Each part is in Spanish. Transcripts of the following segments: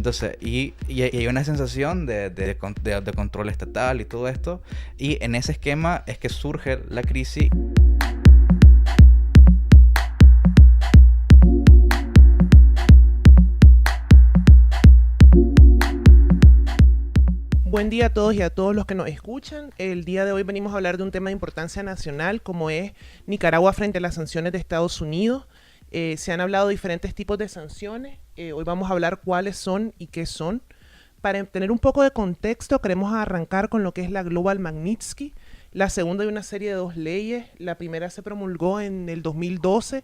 Entonces, y hay una sensación de control estatal y todo esto, y en ese esquema es que surge la crisis. Buen día a todos y a todos los que nos escuchan. El día de hoy venimos a hablar de un tema de importancia nacional como es Nicaragua frente a las sanciones de Estados Unidos. Se han hablado de diferentes tipos de sanciones. Hoy vamos a hablar cuáles son y qué son. Para tener un poco de contexto, queremos arrancar con lo que es la Global Magnitsky, la segunda de una serie de 2 leyes. La primera se promulgó en el 2012,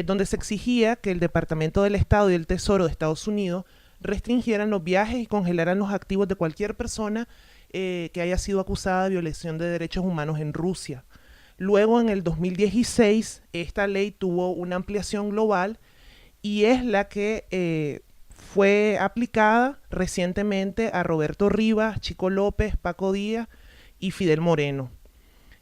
donde se exigía que el Departamento del Estado y el Tesoro de Estados Unidos restringieran los viajes y congelaran los activos de cualquier persona que haya sido acusada de violación de derechos humanos en Rusia. Luego, en el 2016, esta ley tuvo una ampliación global y es la que fue aplicada recientemente a Roberto Rivas, Chico López, Paco Díaz y Fidel Moreno.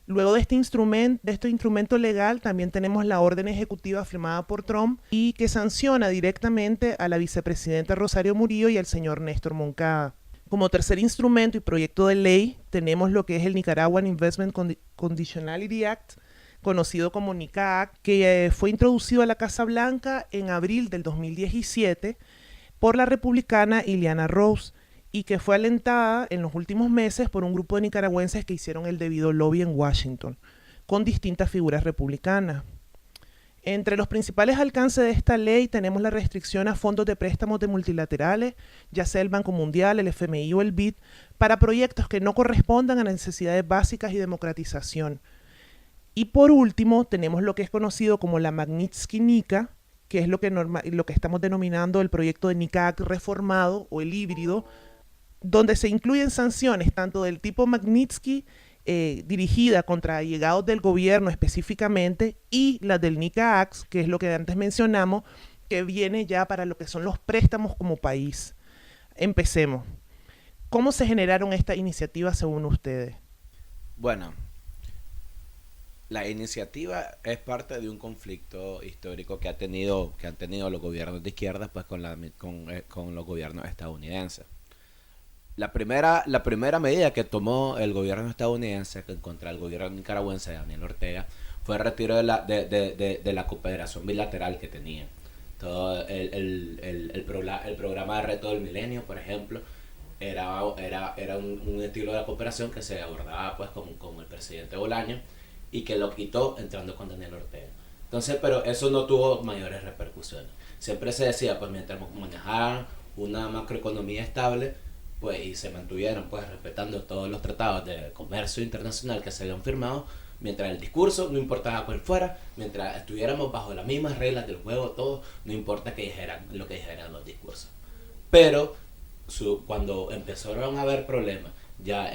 Luego de este instrumento legal también tenemos la orden ejecutiva firmada por Trump y que sanciona directamente a la vicepresidenta Rosario Murillo y al señor Néstor Moncada. Como tercer instrumento y proyecto de ley tenemos lo que es el Nicaraguan Investment Conditionality Act, conocido como NICA Act, que fue introducido a la Casa Blanca en abril del 2017 por la republicana Ileana Rose, y que fue alentada en los últimos meses por un grupo de nicaragüenses que hicieron el debido lobby en Washington, con distintas figuras republicanas. Entre los principales alcances de esta ley tenemos la restricción a fondos de préstamos de multilaterales, ya sea el Banco Mundial, el FMI o el BID, para proyectos que no correspondan a las necesidades básicas y democratización. Y por último, tenemos lo que es conocido como la Magnitsky-Nica, que es lo que estamos denominando el proyecto de NICA Act reformado o el híbrido, donde se incluyen sanciones tanto del tipo Magnitsky, dirigida contra allegados del gobierno específicamente, y las del NICA Act, que es lo que antes mencionamos, que viene ya para lo que son los préstamos como país. Empecemos. ¿Cómo se generaron estas iniciativas según ustedes? Bueno, la iniciativa es parte de un conflicto histórico que han tenido los gobiernos de izquierda pues con los gobiernos estadounidenses. La primera medida que tomó el gobierno estadounidense contra el gobierno nicaragüense de Daniel Ortega fue el retiro de la cooperación bilateral que tenían. Todo el programa de reto del milenio, por ejemplo, era un estilo de cooperación que se abordaba pues con el presidente Bolaño y que lo quitó entrando con Daniel Ortega. Entonces, pero eso no tuvo mayores repercusiones. Siempre se decía, pues mientras manejaban una macroeconomía estable, pues y se mantuvieron pues respetando todos los tratados de comercio internacional que se habían firmado, mientras el discurso no importaba cuál fuera, mientras estuviéramos bajo las mismas reglas del juego todos, no importa que dijeran lo que dijeran los discursos. Pero cuando empezaron a haber problemas ya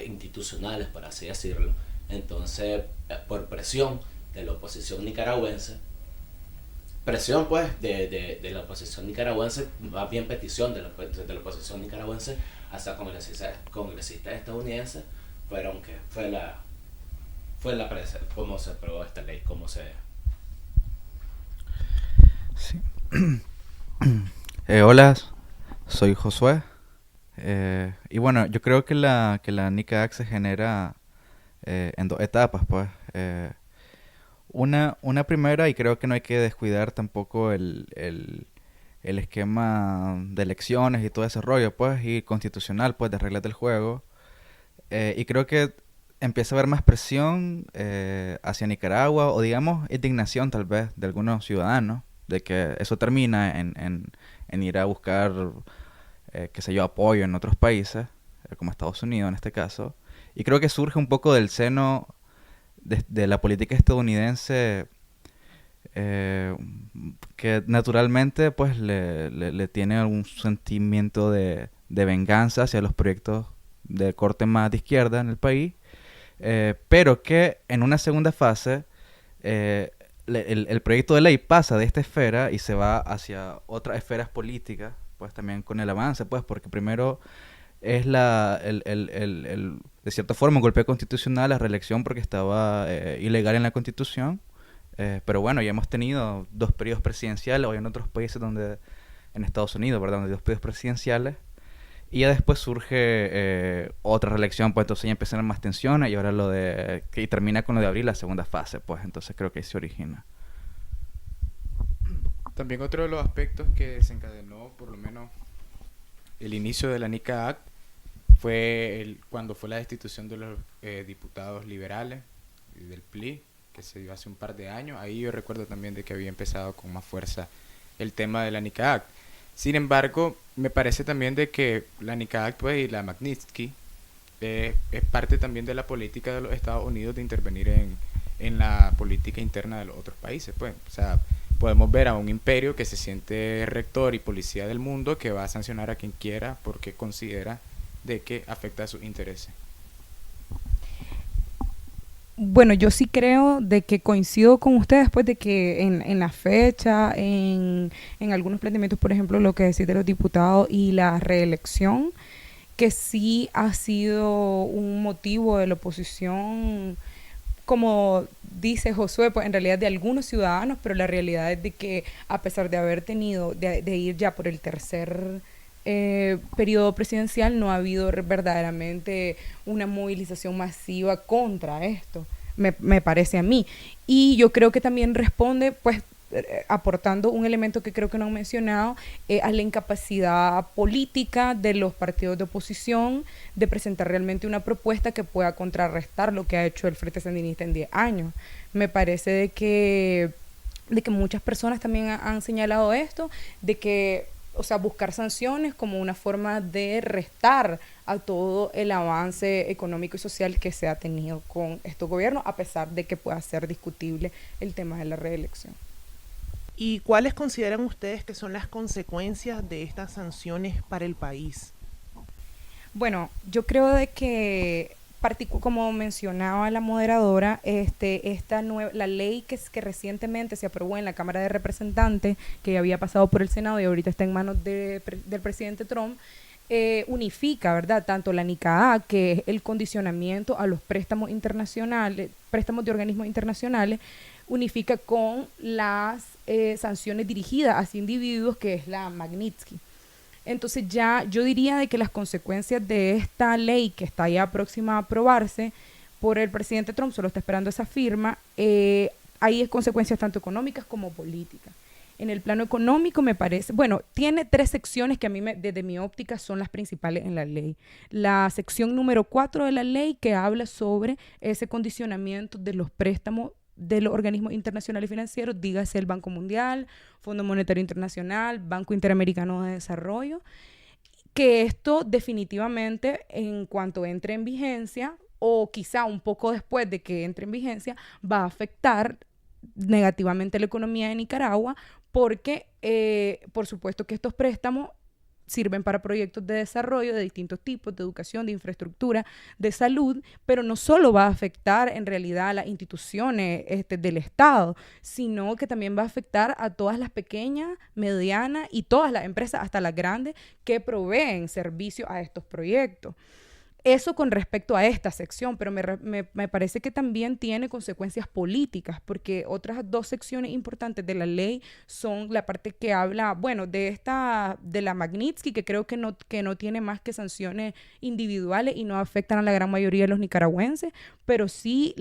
institucionales, por así decirlo, entonces por presión de la oposición nicaragüense, presión pues de la oposición nicaragüense, más bien petición de la oposición nicaragüense hacia congresistas estadounidenses, fueron que fue la cómo se aprobó esta ley, Sí. Hola, soy Josué. Y bueno, yo creo que la NICA Act se genera en 2 etapas, pues. Una primera, y creo que no hay que descuidar tampoco el esquema de elecciones y todo ese rollo, pues, y constitucional, pues, de reglas del juego. Y creo que empieza a haber más presión hacia Nicaragua, o digamos, indignación tal vez de algunos ciudadanos, de que eso termina en ir a buscar, qué sé yo, apoyo en otros países, como Estados Unidos en este caso. Y creo que surge un poco del seno de la política estadounidense, que naturalmente pues le tiene algún sentimiento de venganza hacia los proyectos de corte más de izquierda en el país, pero que en una segunda fase el proyecto de ley pasa de esta esfera y se va hacia otras esferas políticas, pues también con el avance, pues porque primero es de cierta forma un golpe constitucional, la reelección, porque estaba ilegal en la Constitución. Pero bueno, ya hemos tenido 2 periodos presidenciales, o hay en otros países donde en Estados Unidos, ¿verdad? Donde hay dos periodos presidenciales. Y ya después surge otra reelección, pues entonces ya empiezan más tensiones y ahora y termina con lo de abrir la segunda fase, pues entonces creo que ahí se origina. También otro de los aspectos que desencadenó, por lo menos, el inicio de la NICA Act fue cuando fue la destitución de los diputados liberales y del PLI, que se dio hace un par de años. Ahí yo recuerdo también de que había empezado con más fuerza el tema de la NICA Act. Sin embargo, me parece también de que la NICA Act, pues, y la Magnitsky es parte también de la política de los Estados Unidos de intervenir en la política interna de los otros países, pues. O sea, podemos ver a un imperio que se siente rector y policía del mundo que va a sancionar a quien quiera porque considera de que afecta a sus intereses. Bueno, yo sí creo de que coincido con ustedes, pues, de que en la fecha, en algunos planteamientos, por ejemplo, lo que decís de los diputados y la reelección, que sí ha sido un motivo de la oposición, como dice Josué, pues en realidad de algunos ciudadanos, pero la realidad es de que a pesar de haber tenido, de ir ya por el tercer periodo presidencial, no ha habido verdaderamente una movilización masiva contra esto, me parece a mí. Y yo creo que también responde, pues, aportando un elemento que creo que no han mencionado, a la incapacidad política de los partidos de oposición de presentar realmente una propuesta que pueda contrarrestar lo que ha hecho el Frente Sandinista en 10 años. Me parece de que muchas personas también han señalado esto, de que, o sea, buscar sanciones como una forma de restar a todo el avance económico y social que se ha tenido con estos gobiernos, a pesar de que pueda ser discutible el tema de la reelección. ¿Y cuáles consideran ustedes que son las consecuencias de estas sanciones para el país? Bueno, yo creo de que, como mencionaba la moderadora, la ley que recientemente se aprobó en la Cámara de Representantes, que ya había pasado por el Senado y ahorita está en manos del presidente Trump, unifica, ¿verdad?, tanto la NICA, que es el condicionamiento a los préstamos internacionales, préstamos de organismos internacionales, unifica con las sanciones dirigidas hacia individuos, que es la Magnitsky. Entonces ya yo diría de que las consecuencias de esta ley que está ya próxima a aprobarse por el presidente Trump, solo está esperando esa firma, hay consecuencias tanto económicas como políticas. En el plano económico me parece, bueno, tiene 3 secciones que a mí desde mi óptica son las principales en la ley. La sección número 4 de la ley, que habla sobre ese condicionamiento de los préstamos de los organismos internacionales financieros, dígase el Banco Mundial, Fondo Monetario Internacional, Banco Interamericano de Desarrollo, que esto definitivamente, en cuanto entre en vigencia, o quizá un poco después de que entre en vigencia, va a afectar negativamente la economía de Nicaragua, porque por supuesto que estos préstamos sirven para proyectos de desarrollo de distintos tipos, de educación, de infraestructura, de salud, pero no solo va a afectar en realidad a las instituciones del Estado, sino que también va a afectar a todas las pequeñas, medianas y todas las empresas, hasta las grandes, que proveen servicios a estos proyectos. Eso con respecto a esta sección, pero me parece que también tiene consecuencias políticas, porque otras 2 secciones importantes de la ley son la parte que habla, bueno, de la Magnitsky, que creo que no tiene más que sanciones individuales y no afectan a la gran mayoría de los nicaragüenses, pero sí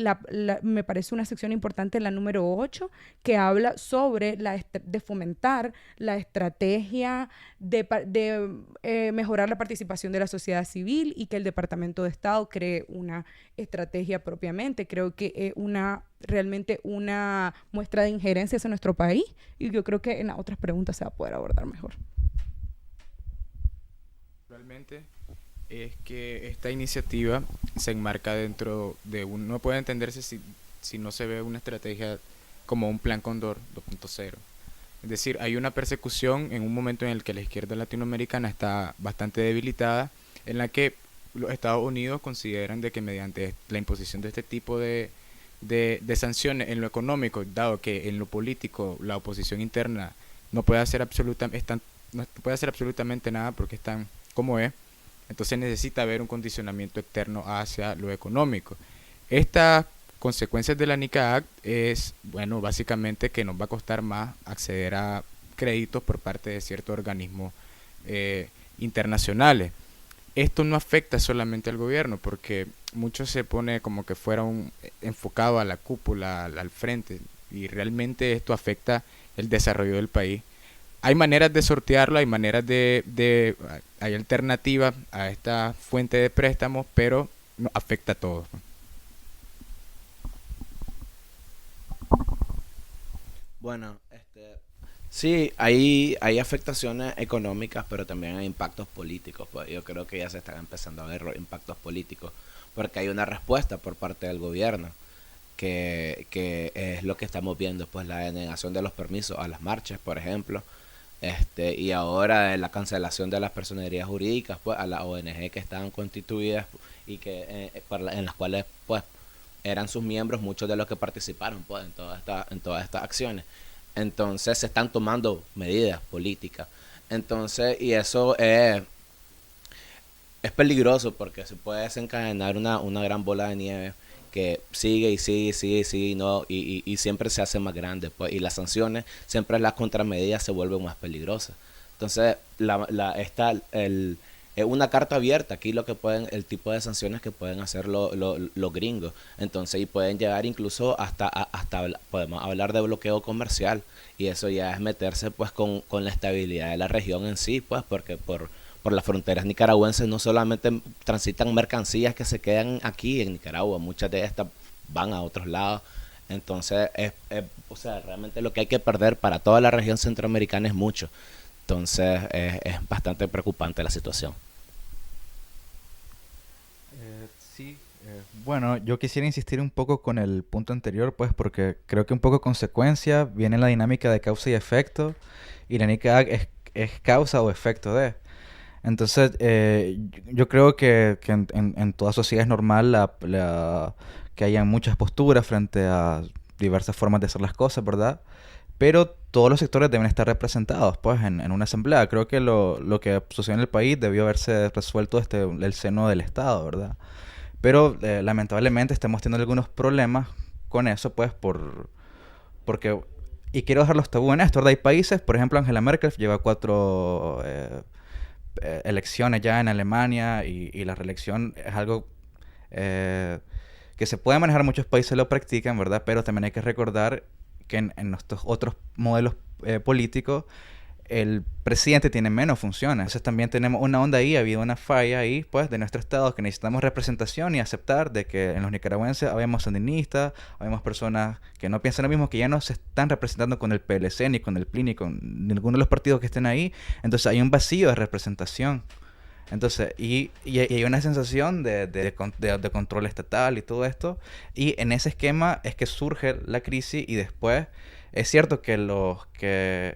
me parece una sección importante, la número 8, que habla sobre de fomentar la estrategia de mejorar la participación de la sociedad civil y que el Departamento de Estado cree una estrategia propiamente. Creo que es realmente una muestra de injerencia hacia nuestro país, y yo creo que en las otras preguntas se va a poder abordar mejor. Realmente es que esta iniciativa se enmarca dentro de no puede entenderse si no se ve una estrategia como un plan Cóndor 2.0. Es decir, hay una persecución en un momento en el que la izquierda latinoamericana está bastante debilitada, en la que los Estados Unidos consideran de que mediante la imposición de este tipo de sanciones en lo económico, dado que en lo político la oposición interna no puede hacer absolutamente nada porque están como es, entonces necesita haber un condicionamiento externo hacia lo económico. Estas consecuencias de la NICA Act es, bueno, básicamente que nos va a costar más acceder a créditos por parte de ciertos organismos internacionales. Esto no afecta solamente al gobierno, porque mucho se pone como que fuera enfocado a la cúpula, al frente, y realmente esto afecta el desarrollo del país. Hay maneras de sortearlo, hay maneras hay alternativas a esta fuente de préstamos, pero no afecta a todos. Bueno, sí, hay afectaciones económicas, pero también hay impactos políticos. Pues yo creo que ya se están empezando a ver los impactos políticos, porque hay una respuesta por parte del gobierno, que es lo que estamos viendo, pues la denegación de los permisos a las marchas, por ejemplo, y ahora la cancelación de las personerías jurídicas, pues a las ONG que estaban constituidas y en las cuales, pues, eran sus miembros muchos de los que participaron, pues, en todas estas acciones. Entonces se están tomando medidas políticas. Entonces, y eso es peligroso, porque se puede desencadenar una gran bola de nieve que sigue y sigue y sigue y sigue, ¿no? Y siempre se hace más grande, pues, y las sanciones, siempre las contramedidas se vuelven más peligrosas. Entonces, es una carta abierta aquí el tipo de sanciones que pueden hacer los gringos. Entonces, y pueden llegar incluso podemos hablar de bloqueo comercial, y eso ya es meterse, pues, con la estabilidad de la región en sí, pues, porque por las fronteras nicaragüenses no solamente transitan mercancías que se quedan aquí en Nicaragua, muchas de estas van a otros lados. Entonces, o sea, realmente lo que hay que perder para toda la región centroamericana es mucho. Entonces, es bastante preocupante la situación. Sí, bueno, yo quisiera insistir un poco con el punto anterior, pues, porque creo que un poco consecuencia viene la dinámica de causa y efecto, y la NICAG es causa o efecto de. Entonces, yo creo que en toda sociedad es normal que haya muchas posturas frente a diversas formas de hacer las cosas, ¿verdad? Pero todos los sectores deben estar representados, pues, en una asamblea. Creo que lo que sucedió en el país debió haberse resuelto desde el seno del Estado, ¿verdad? Pero lamentablemente estamos teniendo algunos problemas con eso, pues, porque... Y quiero dejar los tabú en esto, ¿verdad? Hay países, por ejemplo, Angela Merkel lleva 4 elecciones ya en Alemania, y la reelección es algo que se puede manejar, muchos países lo practican, ¿verdad? Pero también hay que recordar que en nuestros otros modelos políticos el presidente tiene menos funciones. Entonces también tenemos una onda ahí, ha habido una falla ahí, pues, de nuestro Estado, que necesitamos representación y aceptar de que en los nicaragüenses habemos sandinistas, habemos personas que no piensan lo mismo, que ya no se están representando con el PLC, ni con el PLI, ni con ninguno de los partidos que estén ahí. Entonces hay un vacío de representación. Entonces, y hay una sensación de control estatal y todo esto. Y en ese esquema es que surge la crisis, y después es cierto que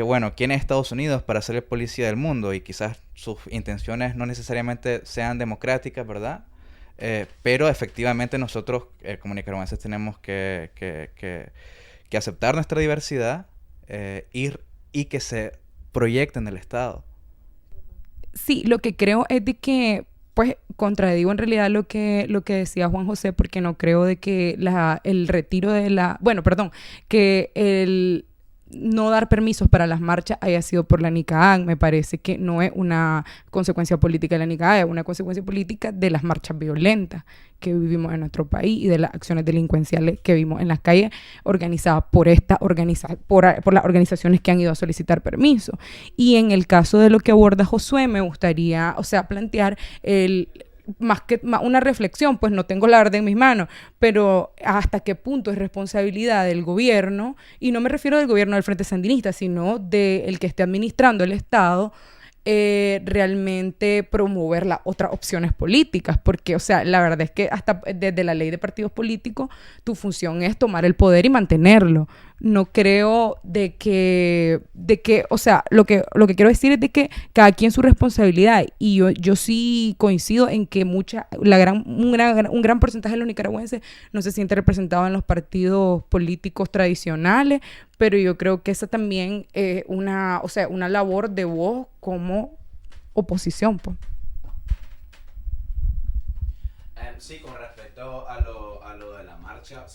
bueno, ¿quién es Estados Unidos para ser el policía del mundo? Y quizás sus intenciones no necesariamente sean democráticas, ¿verdad? Pero efectivamente nosotros, como nicaragüenses, tenemos que aceptar nuestra diversidad, y que se proyecte en el Estado. Sí, lo que creo es de que, pues, contradigo en realidad lo que decía Juan José, porque no creo de que el retiro de que el no dar permisos para las marchas haya sido por la NICAAG. Me parece que no es una consecuencia política de la NICAAG, es una consecuencia política de las marchas violentas que vivimos en nuestro país y de las acciones delincuenciales que vimos en las calles, organizadas por las organizaciones que han ido a solicitar permiso. Y en el caso de lo que aborda Josué, me gustaría, plantear más una reflexión, pues no tengo la orden en mis manos, pero hasta qué punto es responsabilidad del gobierno, y no me refiero del gobierno del Frente Sandinista, sino del que esté administrando el Estado, realmente promover las otras opciones políticas, porque, la verdad es que hasta desde la ley de partidos políticos, tu función es tomar el poder y mantenerlo. No creo lo que quiero decir es de que cada quien su responsabilidad, y yo sí coincido en que un gran porcentaje de los nicaragüenses no se siente representado en los partidos políticos tradicionales, pero yo creo que esa también es una labor de vos como oposición, pues. Sí, con respecto a lo de la marcha,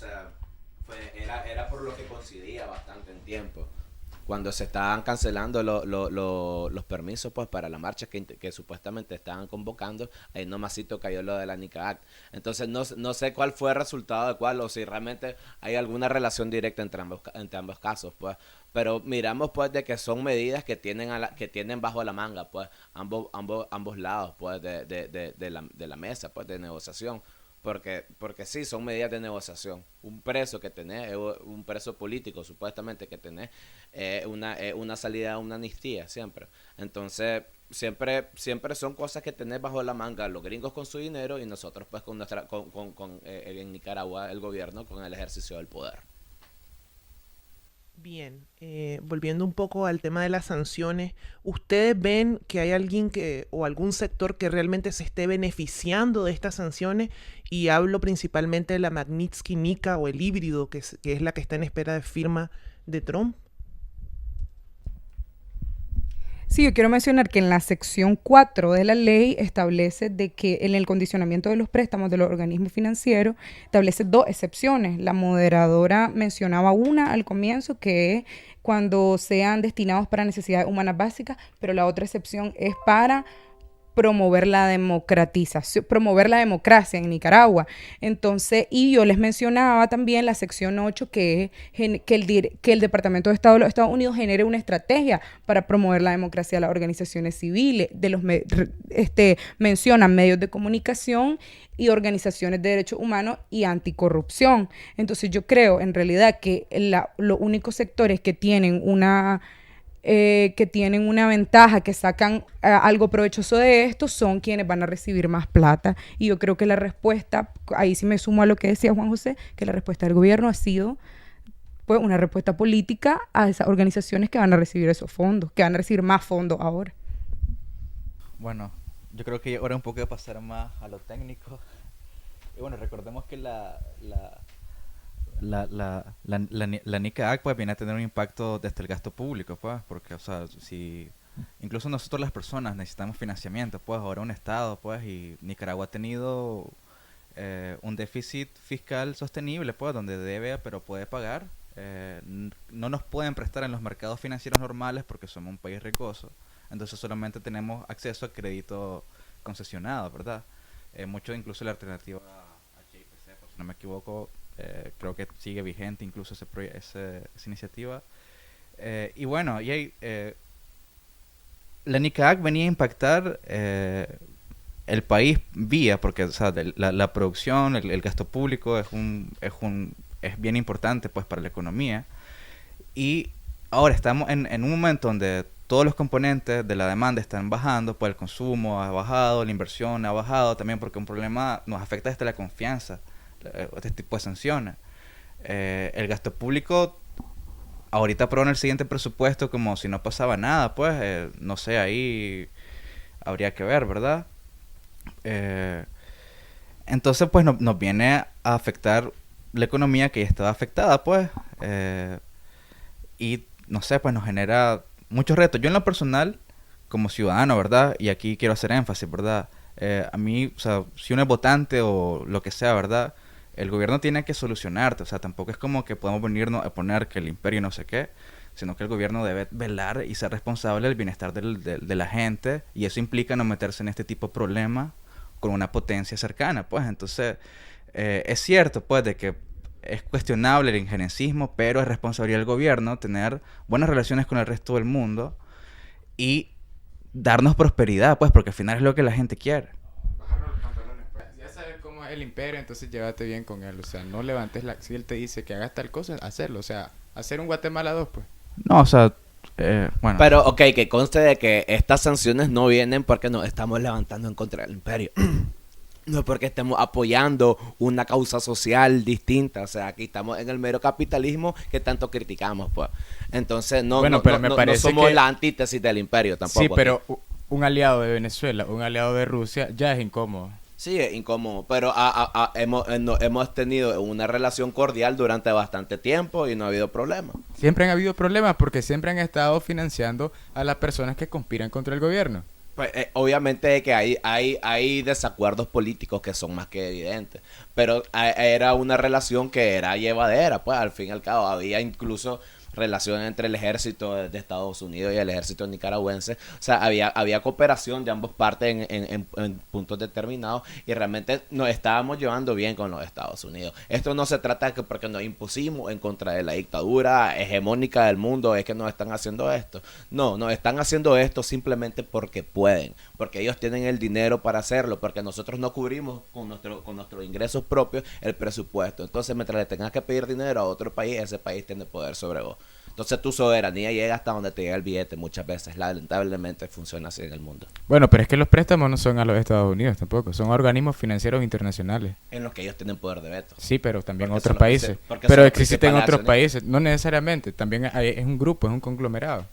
era por lo que coincidía bastante en tiempo. cuando se estaban cancelando los permisos pues para la marcha que supuestamente estaban convocando, ahí nomasito cayó lo de la Nica Act. Entonces no sé cuál fue el resultado de cuál, o si realmente hay alguna relación directa entre ambos casos, pues. Pero miramos pues de que son medidas que tienen bajo la manga pues ambos lados pues de la mesa pues de negociación. Porque sí, son medidas de negociación. Un preso que tenés, un preso político supuestamente que tenés, una salida, una amnistía siempre. Entonces, siempre son cosas que tenés bajo la manga, los gringos con su dinero y nosotros pues con en Nicaragua el gobierno con el ejercicio del poder. Bien, volviendo un poco al tema de las sanciones, ¿ustedes ven que hay alguien o algún sector que realmente se esté beneficiando de estas sanciones? Y hablo principalmente de la Magnitsky-Mica o el híbrido, que es la que está en espera de firma de Trump. Sí, yo quiero mencionar que en la sección 4 de la ley establece de que en el condicionamiento de los préstamos de los organismos financieros establece 2 excepciones. La moderadora mencionaba una al comienzo, que es cuando sean destinados para necesidades humanas básicas, pero la otra excepción es para promover la democratización, promover la democracia en Nicaragua. Entonces, y yo les mencionaba también la sección 8, que es que el Departamento de Estado de los Estados Unidos genere una estrategia para promover la democracia de las organizaciones civiles, mencionan medios de comunicación y organizaciones de derechos humanos y anticorrupción. Entonces, yo creo en realidad que los únicos sectores que tienen una ventaja, que sacan algo provechoso de esto, son quienes van a recibir más plata. Y yo creo que la respuesta, ahí sí me sumo a lo que decía Juan José, que la respuesta del gobierno ha sido pues una respuesta política a esas organizaciones que van a recibir esos fondos, que van a recibir más fondos ahora. Bueno, yo creo que ahora un poco de pasar más a lo técnico. Y bueno, recordemos que la Nica Act pues viene a tener un impacto desde el gasto público, pues, porque, o sea, si incluso nosotros las personas necesitamos financiamiento, pues, ahora un estado, pues, y Nicaragua ha tenido un déficit fiscal sostenible, pues, donde debe pero puede pagar. No nos pueden prestar en los mercados financieros normales porque somos un país ricoso, entonces solamente tenemos acceso a crédito concesionado, ¿verdad? Mucho, incluso la alternativa a HIPC, pues, si no me equivoco, creo que sigue vigente incluso esa iniciativa. Y bueno, la Nica Act venía a impactar el país porque, o sea, la producción, el gasto público es bien importante pues para la economía. Y ahora estamos en un momento donde todos los componentes de la demanda están bajando, pues el consumo ha bajado, la inversión ha bajado también, porque un problema nos afecta desde la confianza, este tipo de sanciones. El gasto público ahorita aprueban el siguiente presupuesto como si no pasaba nada, pues no sé, ahí habría que ver, ¿verdad? Entonces pues nos viene a afectar la economía que ya estaba afectada, pues, y no sé, pues nos genera muchos retos. Yo en lo personal, como ciudadano, ¿verdad? Y aquí quiero hacer énfasis, ¿verdad? A mí, o sea, si uno es votante o lo que sea, ¿verdad? El gobierno tiene que solucionarte, o sea, tampoco es como que podemos venirnos a poner que el imperio no sé qué, sino que el gobierno debe velar y ser responsable del bienestar de la gente, y eso implica no meterse en este tipo de problemas con una potencia cercana, pues. Entonces, es cierto, pues, de que es cuestionable el injerencismo, pero es responsabilidad del gobierno tener buenas relaciones con el resto del mundo y darnos prosperidad, pues, porque al final es lo que la gente quiere. Bajarnos los pantalones, pues. Ya sabes cómo es el imperio, entonces llévate bien con él. O sea, no levantes si él te dice que hagas tal cosa, hacerlo. O sea, hacer un Guatemala 2, pues. No, o sea, bueno. Pero, ok, que conste de que estas sanciones no vienen porque nos estamos levantando en contra del imperio. No es porque estemos apoyando una causa social distinta. O sea, aquí estamos en el mero capitalismo que tanto criticamos, pues. Entonces, Bueno, pero me parece no somos que la antítesis del imperio tampoco. sí, pero un aliado de Venezuela, un aliado de Rusia, ya es incómodo. Sí, es incómodo, pero hemos tenido una relación cordial durante bastante tiempo y no ha habido problema. Siempre han habido problemas porque siempre han estado financiando a las personas que conspiran contra el gobierno. Pues, obviamente que hay desacuerdos políticos que son más que evidentes, pero era una relación que era llevadera, pues al fin y al cabo había incluso relación entre el ejército de Estados Unidos y el ejército nicaragüense. O sea, había cooperación de ambas partes en puntos determinados y realmente nos estábamos llevando bien con los Estados Unidos. Esto no se trata de que porque nos impusimos en contra de la dictadura hegemónica del mundo es que nos están haciendo esto. No, nos están haciendo esto simplemente porque pueden, porque ellos tienen el dinero para hacerlo, porque nosotros no cubrimos con nuestros ingresos propios el presupuesto. Entonces, mientras le tengas que pedir dinero a otro país, ese país tiene poder sobre vos. Entonces tu soberanía llega hasta donde te llega el billete muchas veces. Lamentablemente funciona así en el mundo. Bueno, pero es que los préstamos no son a los Estados Unidos tampoco, son organismos financieros internacionales. En los que ellos tienen poder de veto. Sí, pero también Porque otros son los países. porque Pero son los existen principales otros accionistas. países, no necesariamente, también es un grupo, es un conglomerado.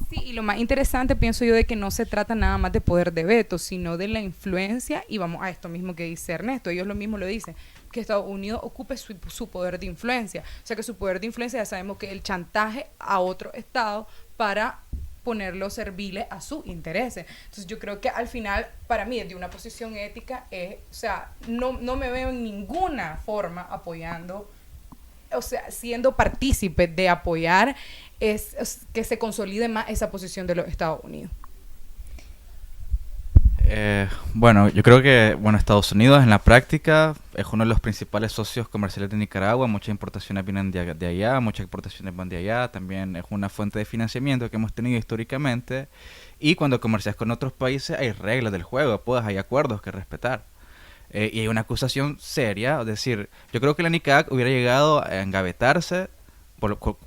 Sí, y lo más interesante pienso yo de que no se trata nada más de poder de veto, sino de la influencia, y vamos a esto mismo que dice Ernesto, ellos lo mismo lo dicen, que Estados Unidos ocupe su poder de influencia. O sea que su poder de influencia ya sabemos que el chantaje a otro estado para ponerlos serviles a sus intereses. Entonces yo creo que al final, para mí, desde una posición ética, o sea, no me veo en ninguna forma apoyando, o sea, siendo partícipe de apoyar es que se consolide más esa posición de los Estados Unidos. Bueno, yo creo que Estados Unidos en la práctica es uno de los principales socios comerciales de Nicaragua. Muchas importaciones vienen de allá, muchas exportaciones van de allá. También es una fuente de financiamiento que hemos tenido históricamente. Y cuando comercias con otros países hay reglas del juego, pues hay acuerdos que respetar. Y hay una acusación seria, es decir, yo creo que la NICAC hubiera llegado a engavetarse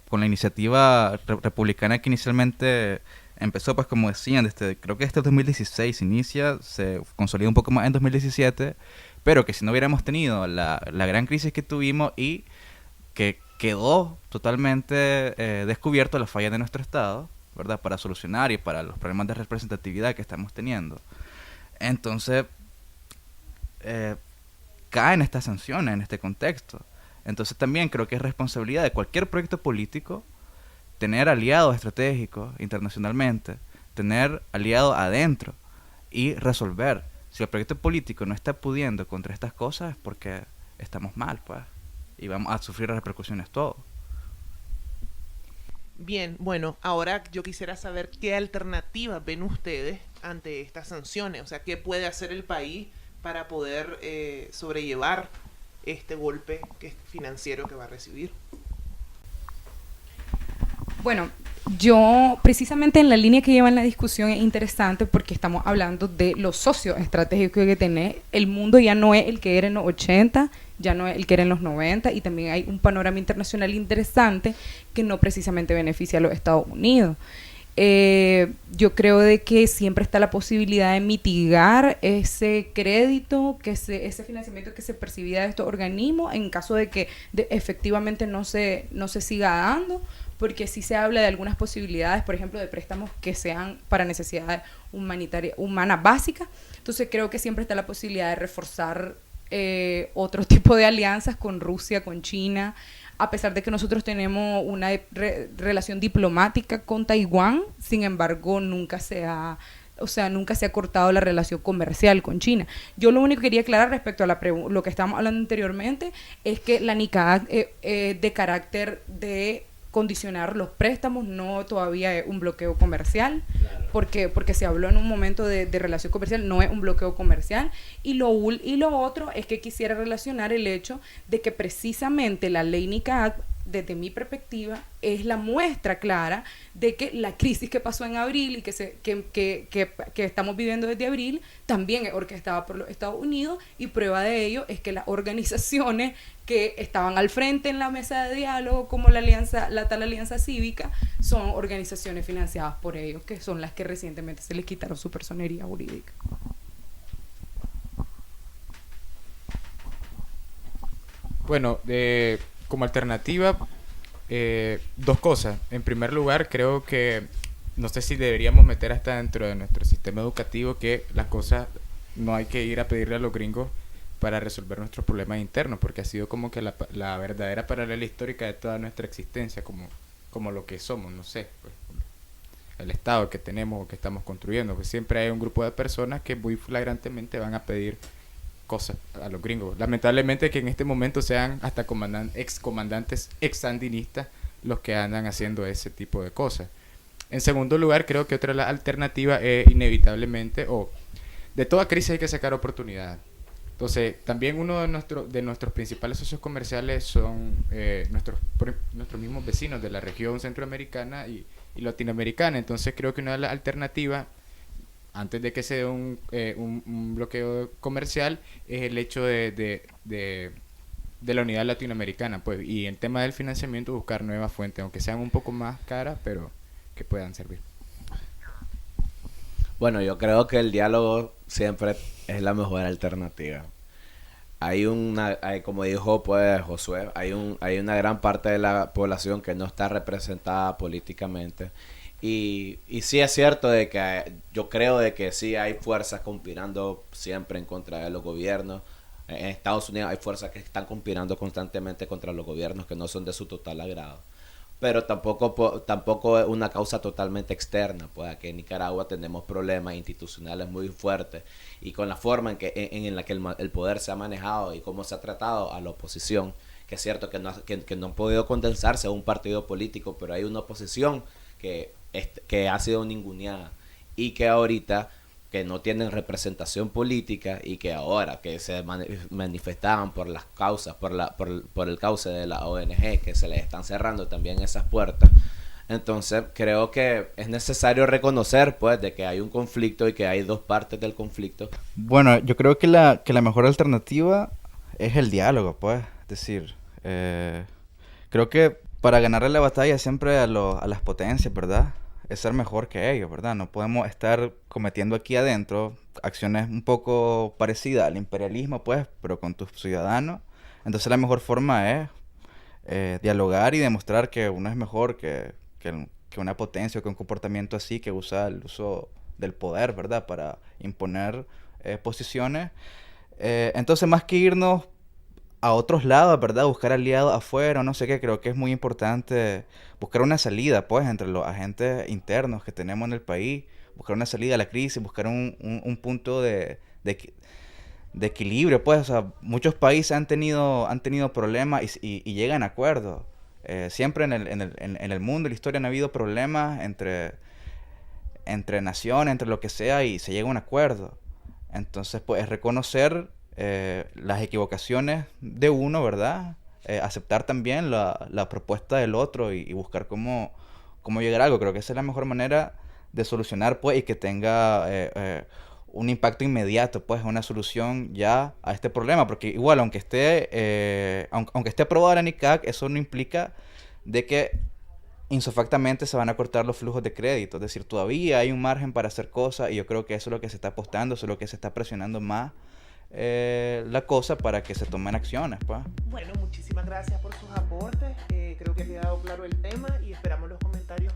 con la iniciativa republicana que inicialmente empezó, pues como decían, creo que este 2016 inicia, se consolida un poco más en 2017, pero que si no hubiéramos tenido la gran crisis que tuvimos y que quedó totalmente descubierto la falla de nuestro Estado, ¿verdad? Para solucionar y para los problemas de representatividad que estamos teniendo. Entonces, caen estas sanciones en este contexto. Entonces también creo que es responsabilidad de cualquier proyecto político tener aliados estratégicos internacionalmente, tener aliados adentro y resolver. Si el proyecto político no está pudiendo contra estas cosas es porque estamos mal, pues, y vamos a sufrir las repercusiones todos. Bien, bueno, ahora yo quisiera saber qué alternativas ven ustedes ante estas sanciones, o sea, qué puede hacer el país para poder sobrellevar este golpe financiero que va a recibir. Bueno, yo precisamente en la línea que lleva en la discusión es interesante porque estamos hablando de los socios estratégicos que tiene. El mundo ya no es el que era en los 80, ya no es el que era en los 90 y también hay un panorama internacional interesante que no precisamente beneficia a los Estados Unidos. Yo creo de que siempre está la posibilidad de mitigar ese crédito, ese financiamiento que se percibía de estos organismos en caso de que efectivamente no se siga dando, porque sí se habla de algunas posibilidades, por ejemplo, de préstamos que sean para necesidades humanas básicas. Entonces creo que siempre está la posibilidad de reforzar otro tipo de alianzas con Rusia, con China, a pesar de que nosotros tenemos una relación diplomática con Taiwán, sin embargo, nunca se ha cortado la relación comercial con China. Yo lo único que quería aclarar respecto a lo que estábamos hablando anteriormente es que la NICAC de carácter de condicionar los préstamos, no todavía es un bloqueo comercial, claro. porque se habló en un momento de relación comercial, no es un bloqueo comercial, y lo otro es que quisiera relacionar el hecho de que precisamente la ley NICAC, desde mi perspectiva, es la muestra clara de que la crisis que pasó en abril y que estamos viviendo desde abril también es orquestada por los Estados Unidos, y prueba de ello es que las organizaciones que estaban al frente en la mesa de diálogo, como la tal Alianza Cívica, son organizaciones financiadas por ellos, que son las que recientemente se les quitaron su personería jurídica. Bueno, como alternativa, dos cosas. En primer lugar, creo que no sé si deberíamos meter hasta dentro de nuestro sistema educativo que las cosas no hay que ir a pedirle a los gringos para resolver nuestros problemas internos, porque ha sido como que la verdadera paralela histórica de toda nuestra existencia, como lo que somos, no sé, pues, el Estado que tenemos o que estamos construyendo. Pues siempre hay un grupo de personas que muy flagrantemente van a pedir cosas a los gringos. Lamentablemente que en este momento sean hasta excomandantes exsandinistas los que andan haciendo ese tipo de cosas. En segundo lugar, creo que otra alternativa es inevitablemente, de toda crisis hay que sacar oportunidad. Entonces, también uno de nuestros principales socios comerciales son nuestros mismos vecinos de la región centroamericana y latinoamericana. Entonces, creo que una de las alternativas, antes de que se dé un bloqueo comercial, es el hecho de la unidad latinoamericana, pues, y en tema del financiamiento buscar nuevas fuentes, aunque sean un poco más caras, pero que puedan servir. Bueno, yo creo que el diálogo siempre es la mejor alternativa. Hay como dijo pues Josué, hay una gran parte de la población que no está representada políticamente. Y sí es cierto de que yo creo de que sí hay fuerzas conspirando siempre en contra de los gobiernos. En Estados Unidos hay fuerzas que están conspirando constantemente contra los gobiernos que no son de su total agrado. Pero tampoco es una causa totalmente externa, pues aquí en Nicaragua tenemos problemas institucionales muy fuertes y con la forma en la que el poder se ha manejado y cómo se ha tratado a la oposición, que es cierto que no ha podido condensarse a un partido político, pero hay una oposición que ha sido ninguneada y que ahorita que no tienen representación política y que ahora que se manifestaban por las causas, por el cauce de la ONG, que se les están cerrando también esas puertas. Entonces creo que es necesario reconocer pues de que hay un conflicto y que hay dos partes del conflicto. Bueno, yo creo que la mejor alternativa es el diálogo, pues. Es decir, creo que para ganarle la batalla siempre a las potencias, ¿verdad? Es ser mejor que ellos, ¿verdad? No podemos estar cometiendo aquí adentro acciones un poco parecidas al imperialismo, pues, pero con tus ciudadanos. Entonces la mejor forma es dialogar y demostrar que uno es mejor que una potencia o que un comportamiento así que usa el uso del poder, ¿verdad? Para imponer posiciones. Entonces, más que irnos a otros lados, ¿verdad? Buscar aliados afuera, no sé qué, creo que es muy importante buscar una salida, pues, entre los agentes internos que tenemos en el país, buscar una salida a la crisis, buscar un punto de equilibrio, pues, o sea, muchos países han tenido problemas y llegan a acuerdos. Siempre en el mundo, en la historia han habido problemas entre naciones, entre lo que sea, y se llega a un acuerdo. Entonces, pues, es reconocer las equivocaciones de uno, ¿verdad? Aceptar también la propuesta del otro y buscar cómo llegar a algo. Creo que esa es la mejor manera de solucionar, pues, y que tenga un impacto inmediato, pues, una solución ya a este problema. Porque igual, aunque esté aprobada la NICAC, eso no implica de que insofactamente se van a cortar los flujos de crédito. Es decir, todavía hay un margen para hacer cosas y yo creo que eso es lo que se está apostando, eso es lo que se está presionando más la cosa para que se tomen acciones, pues. Bueno, muchísimas gracias por sus aportes. Creo que ha quedado claro el tema y esperamos los comentarios